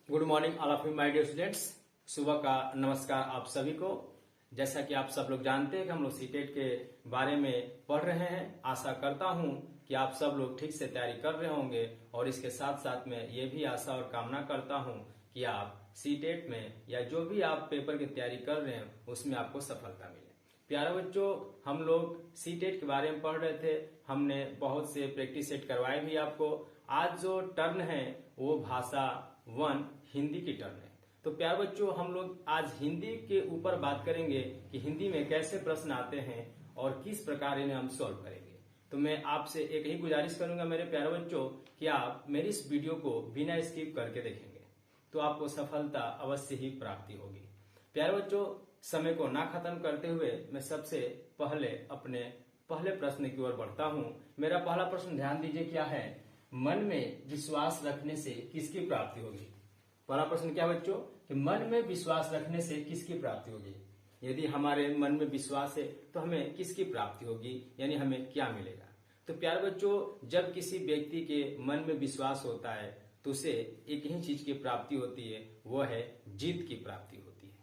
Good morning all of you my dear students. सुबह का नमस्कार आप सभी को। जैसा कि आप सब लोग जानते हैं कि हम लोग सीटेट के बारे में पढ़ रहे हैं। आशा करता हूं कि आप सब लोग ठीक से तैयारी कर रहे होंगे और इसके साथ साथ में ये भी आशा और कामना करता हूं कि आप सीटेट में या जो भी आप पेपर की तैयारी कर रहे हैं उसमें आपको सफलता मिले। प्यारे बच्चों, हम लोग सीटेट के बारे में पढ़ रहे थे। हमने बहुत से प्रैक्टिस सेट करवाए भी आपको। आज जो टर्न है वो भाषा 1 हिंदी की टर्न है। तो प्यारे बच्चों, हम लोग आज हिंदी के ऊपर बात करेंगे कि हिंदी में कैसे प्रश्न आते हैं और किस प्रकार इन्हें हम सॉल्व करेंगे। तो मैं आपसे एक ही गुजारिश करूंगा मेरे प्यारे बच्चों कि आप मेरी इस वीडियो को बिना स्किप करके देखेंगे तो आपको सफलता अवश्य ही प्राप्ति होगी। प्यारे बच्चों, समय को ना खत्म करते हुए मैं सबसे पहले अपने पहले प्रश्न की ओर बढ़ता हूं। मेरा पहला प्रश्न ध्यान दीजिए, क्या है? मन में विश्वास रखने से किसकी प्राप्ति होगी? पहला प्रश्न क्या बच्चों कि मन में विश्वास रखने से किसकी प्राप्ति होगी। यदि हमारे मन में विश्वास है तो हमें किसकी प्राप्ति होगी, यानी हमें क्या मिलेगा। तो प्यारे बच्चों, जब किसी व्यक्ति के मन में विश्वास होता है तो उसे एक ही चीज की प्राप्ति होती है, वो है जीत की प्राप्ति होती है।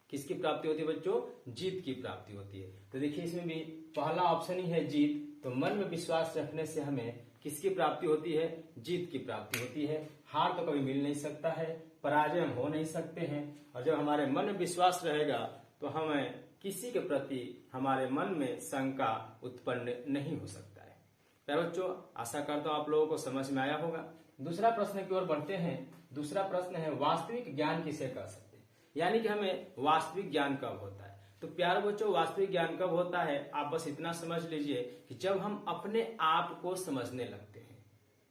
किसकी प्राप्ति होती है बच्चों? जीत की प्राप्ति होती है। तो देखिए इसमें भी पहला ऑप्शन ही है जीत। तो मन में विश्वास रखने से हमें किसकी प्राप्ति होती है? जीत की प्राप्ति होती है। हार तो कभी मिल नहीं सकता है, पराजय हम हो नहीं सकते हैं। और जब हमारे मन में विश्वास रहेगा तो हमें किसी के प्रति हमारे मन में शंका उत्पन्न नहीं हो सकता है। प्यारे बच्चों, आशा करता हूं आप लोगों को समझ में आया होगा। दूसरा प्रश्न की ओर बढ़ते हैं। दूसरा प्रश्न है वास्तविक ज्ञान किसे कह सकते हैं, यानी कि हमें वास्तविक ज्ञान कब होता है। तो प्यारे बच्चों, वास्तविक ज्ञान कब होता है? आप बस इतना समझ लीजिए कि जब हम अपने आप को समझने लगते हैं।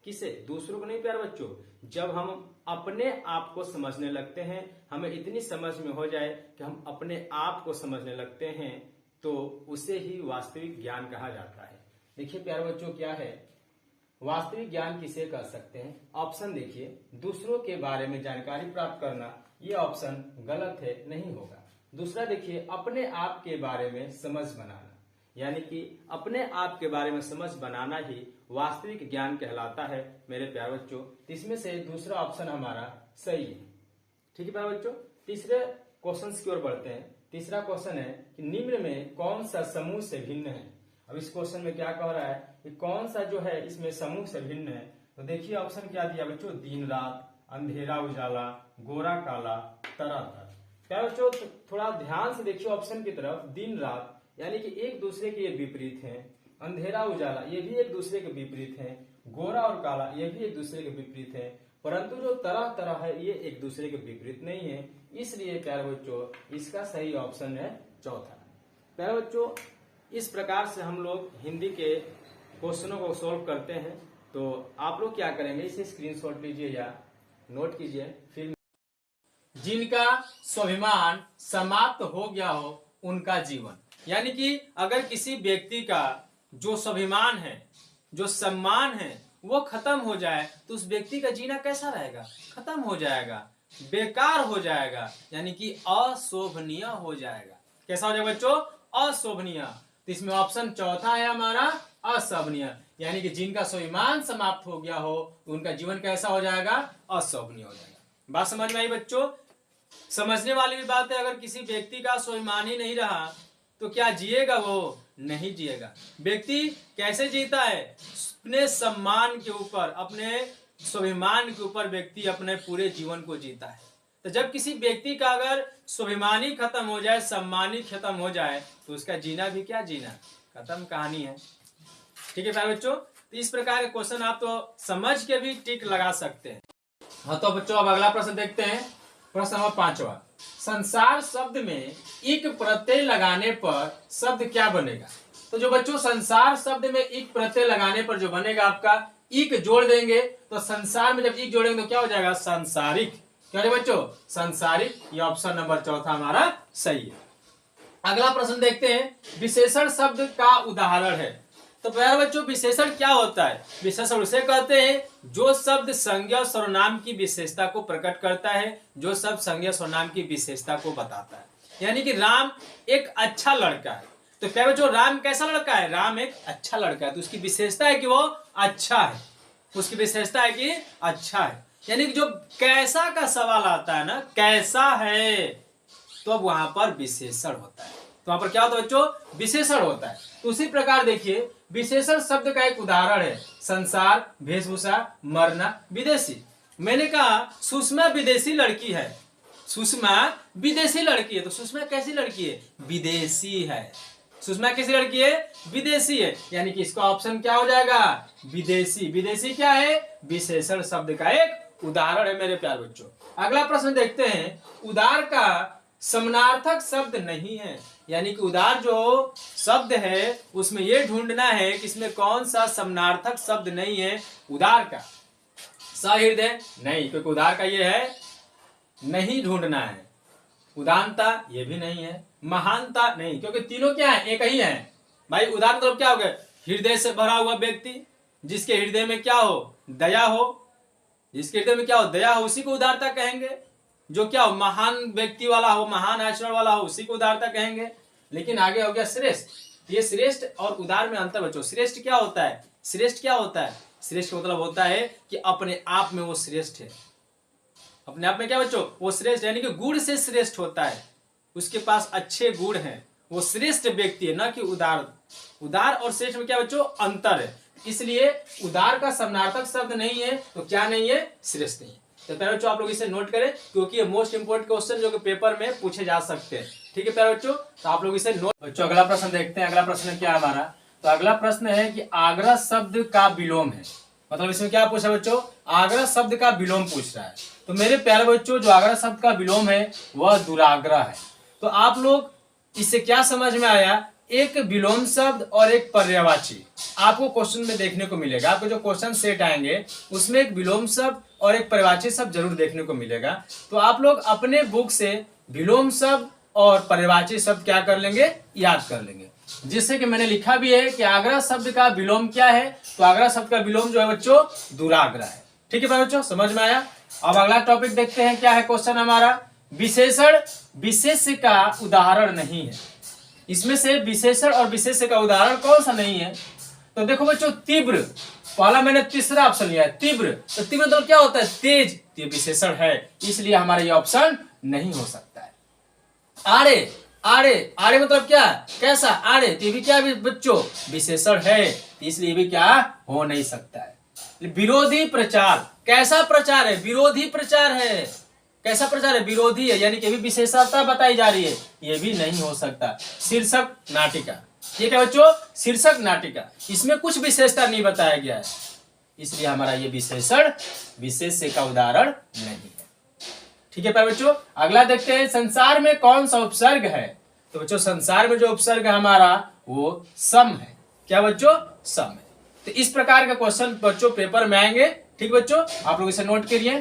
किसे? दूसरों को नहीं प्यारे बच्चों, जब हम अपने आप को समझने लगते हैं, हमें इतनी समझ में हो जाए कि हम अपने आप को समझने लगते हैं, तो उसे ही वास्तविक ज्ञान कहा जाता है। देखिए प्यारे बच्चों, क्या है वास्तविक ज्ञान किसे कह सकते हैं? ऑप्शन देखिए, दूसरों के बारे में जानकारी प्राप्त करना, ये ऑप्शन गलत है, नहीं होगा। दूसरा देखिए, अपने आप के बारे में समझ बनाना, यानी कि अपने आप के बारे में समझ बनाना ही वास्तविक ज्ञान कहलाता है मेरे प्यारे बच्चों। इसमें से दूसरा ऑप्शन हमारा सही है। ठीक है प्यारे बच्चों, तीसरे क्वेश्चन की ओर बढ़ते हैं। तीसरा क्वेश्चन है कि निम्न में कौन सा समूह से भिन्न है। अब इस क्वेश्चन में क्या कह रहा है कि कौन सा जो है इसमें समूह से भिन्न है। तो देखिए ऑप्शन क्या दिया बच्चों, दिन रात, अंधेरा उजाला, गोरा काला, तरह तरह। प्यारे बच्चों, थोड़ा ध्यान से देखिए ऑप्शन की तरफ। दिन रात यानी कि एक दूसरे के विपरीत हैं, अंधेरा उजाला ये भी एक दूसरे के विपरीत हैं, गोरा और काला ये भी एक दूसरे के विपरीत है, परंतु जो तरह तरह है ये एक दूसरे के विपरीत नहीं है। इसलिए प्यारे बच्चों इसका सही ऑप्शन है चौथा। प्यारे बच्चों, इस प्रकार से हम लोग हिंदी के क्वेश्चनों को सॉल्व करते हैं। तो आप लोग क्या करेंगे, इसे स्क्रीनशॉट लीजिए या नोट कीजिए। फिर जिनका स्वाभिमान समाप्त हो गया हो उनका जीवन, यानी कि अगर किसी व्यक्ति का जो स्वाभिमान है, जो सम्मान है, वो खत्म हो जाए तो उस व्यक्ति का जीना कैसा रहेगा? खत्म हो जाएगा, बेकार हो जाएगा, यानी कि अशोभनीय हो जाएगा। कैसा हो जाएगा बच्चों? अशोभनीय। तो इसमें ऑप्शन चौथा है हमारा अशोभनीय, यानी कि जिनका स्वाभिमान समाप्त हो गया हो तो उनका जीवन कैसा हो जाएगा? अशोभनीय हो जाएगा। बात समझ में आई बच्चों? समझने वाली भी बात है। अगर किसी व्यक्ति का स्वाभिमान ही नहीं रहा तो क्या जिएगा? वो नहीं जिएगा। व्यक्ति कैसे जीता है? अपने सम्मान के ऊपर, अपने स्वाभिमान के ऊपर व्यक्ति अपने पूरे जीवन को जीता है। तो जब किसी व्यक्ति का अगर स्वाभिमान ही खत्म हो जाए, सम्मान ही खत्म हो जाए, तो उसका जीना भी क्या जीना? खत्म कहानी है। ठीक है प्यारे बच्चों, तो इस प्रकार के क्वेश्चन आप तो समझ के भी टिक लगा सकते हैं। हाँ तो बच्चों, अब अगला प्रश्न देखते हैं। प्रश्न नंबर 5वां, संसार शब्द में इक प्रत्यय लगाने पर शब्द क्या बनेगा? तो जो बच्चों संसार शब्द में इक प्रत्यय लगाने पर जो बनेगा आपका, इक जोड़ देंगे तो संसार में जब इक जोड़ेंगे तो क्या हो जाएगा? सांसारिक। क्या है बच्चों? सांसारिक। ये ऑप्शन नंबर चौथा हमारा सही है। अगला प्रश्न देखते हैं, विशेषण शब्द का उदाहरण है। तो प्यारे बच्चों, विशेषण क्या होता है? विशेषण उसे कहते हैं जो शब्द संज्ञा और सर्वनाम की विशेषता को प्रकट करता है, जो शब्द संज्ञा सर्वनाम की विशेषता को बताता है। यानी कि राम एक अच्छा लड़का है। तो प्यारे बच्चों, राम कैसा लड़का है? राम एक अच्छा लड़का है, तो उसकी विशेषता है कि वो अच्छा है। उसकी विशेषता है कि अच्छा है। यानी कि जो कैसा का सवाल आता है ना, कैसा है, तो अब वहां पर विशेषण होता है। तो वहां पर क्या होता है बच्चों, विशेषण होता है। तो उसी प्रकार देखिए, विशेषण शब्द का एक उदाहरण है संसार, वेशभूषा, मरना, विदेशी। मैंने कहा सुषमा विदेशी लड़की है, सुषमा विदेशी लड़की है, तो सुषमा कैसी लड़की है, विदेशी है। सुषमा कैसी लड़की है, विदेशी है, यानी कि इसका ऑप्शन क्या हो जाएगा, विदेशी। विदेशी क्या है, विशेषण शब्द का एक उदाहरण है मेरे प्यारे बच्चों। अगला प्रश्न देखते हैं, उदार का समानार्थक शब्द नहीं है, यानी कि उदार जो शब्द है उसमें यह ढूंढना है कि इसमें कौन सा समानार्थक शब्द नहीं है उदार का। सहृदय नहीं, क्योंकि उदार का ये है नहीं ढूंढना है। उदारता ये भी नहीं है। महानता नहीं, क्योंकि तीनों क्या है, एक ही है भाई। उदार मतलब क्या हो गया, हृदय से भरा हुआ व्यक्ति, जिसके हृदय में क्या हो, दया हो, जिसके हृदय में क्या हो, दया हो, उसी को उदारता कहेंगे। जो क्या हो, महान व्यक्ति वाला हो, महान आचरण वाला हो, उसी को उदारता कहेंगे। लेकिन आगे हो गया श्रेष्ठ। ये श्रेष्ठ और उदार में अंतर बच्चों। श्रेष्ठ क्या होता है, श्रेष्ठ क्या होता है, श्रेष्ठ का मतलब होता है कि अपने आप में वो श्रेष्ठ है। अपने आप में क्या बच्चों, वो श्रेष्ठ, यानी कि गुण से श्रेष्ठ होता है, उसके पास अच्छे गुण हैं, वो श्रेष्ठ व्यक्ति है, ना कि उदार। उदार और श्रेष्ठ में क्या बच्चों अंतर है, इसलिए उदार का समानार्थक शब्द नहीं है, तो क्या नहीं है, श्रेष्ठ नहीं है। तो प्यारे बच्चों आप लोग इसे नोट करें, क्योंकि ये मोस्ट इंपोर्टेंट क्वेश्चन जो कि पेपर में पूछे जा सकते हैं। ठीक है प्यारे बच्चों, तो आप लोग इसे नोट। बच्चों अगला प्रश्न देखते हैं। अगला प्रश्न क्या है हमारा, तो अगला प्रश्न है कि आग्रह शब्द का विलोम है। मतलब इसमें क्या पूछा बच्चों, आग्रह शब्द का विलोम पूछ रहा है। तो मेरे प्यारे बच्चों जो आग्रह शब्द का विलोम है वह दुराग्रह है। तो आप लोग इससे क्या समझ में आया, एक विलोम शब्द और एक पर्यायवाची आपको क्वेश्चन में देखने को मिलेगा। आपको जो क्वेश्चन सेट आएंगे उसमें एक विलोम शब्द और एक पर्यायवाची शब्द जरूर देखने को मिलेगा। तो आप लोग अपने बुक से विलोम शब्द और पर्यायवाची शब्द क्या कर लेंगे, याद कर लेंगे। जिससे कि मैंने लिखा भी है कि आग्रह शब्द का विलोम क्या है, तो आग्रह शब्द का विलोम जो है बच्चों दुराग्रह है। ठीक है बच्चों, समझ में आया। अब अगला टॉपिक देखते हैं, क्या है क्वेश्चन हमारा, विशेषण विशेष्य का उदाहरण नहीं है। इसमें से विशेषण और विशेष्य का उदाहरण कौन सा नहीं है, तो देखो बच्चों तीव्र, पहला मैंने तीसरा ऑप्शन लिया है तीव्र। तो तीव्र तो क्या होता है, तेज, ये विशेषण है, इसलिए हमारा ये ऑप्शन नहीं हो सकता है। आड़े, आड़े, आड़े मतलब क्या, कैसा, आड़े, तो ये भी क्या बच्चों विशेषण है, इसलिए भी क्या हो नहीं सकता है। विरोधी प्रचार, कैसा प्रचार है, विरोधी प्रचार है, कैसा प्रचार है, विरोधी है, यानी कि भी विशेषता बताई जा रही है, ये भी नहीं हो सकता। शीर्षक नाटिका, ठीक है बच्चों, शीर्षक नाटिका, इसमें कुछ विशेषता नहीं बताया गया है, इसलिए हमारा ये विशेषण विशेष्य का उदाहरण नहीं है। ठीक है बच्चों, अगला देखते हैं, संसार में कौन सा उपसर्ग है। तो बच्चों संसार में जो उपसर्ग है हमारा वो सम है। क्या बच्चों, सम है। तो इस प्रकार का क्वेश्चन बच्चों पेपर में आएंगे। ठीक बच्चों, आप लोग इसे नोट करिए।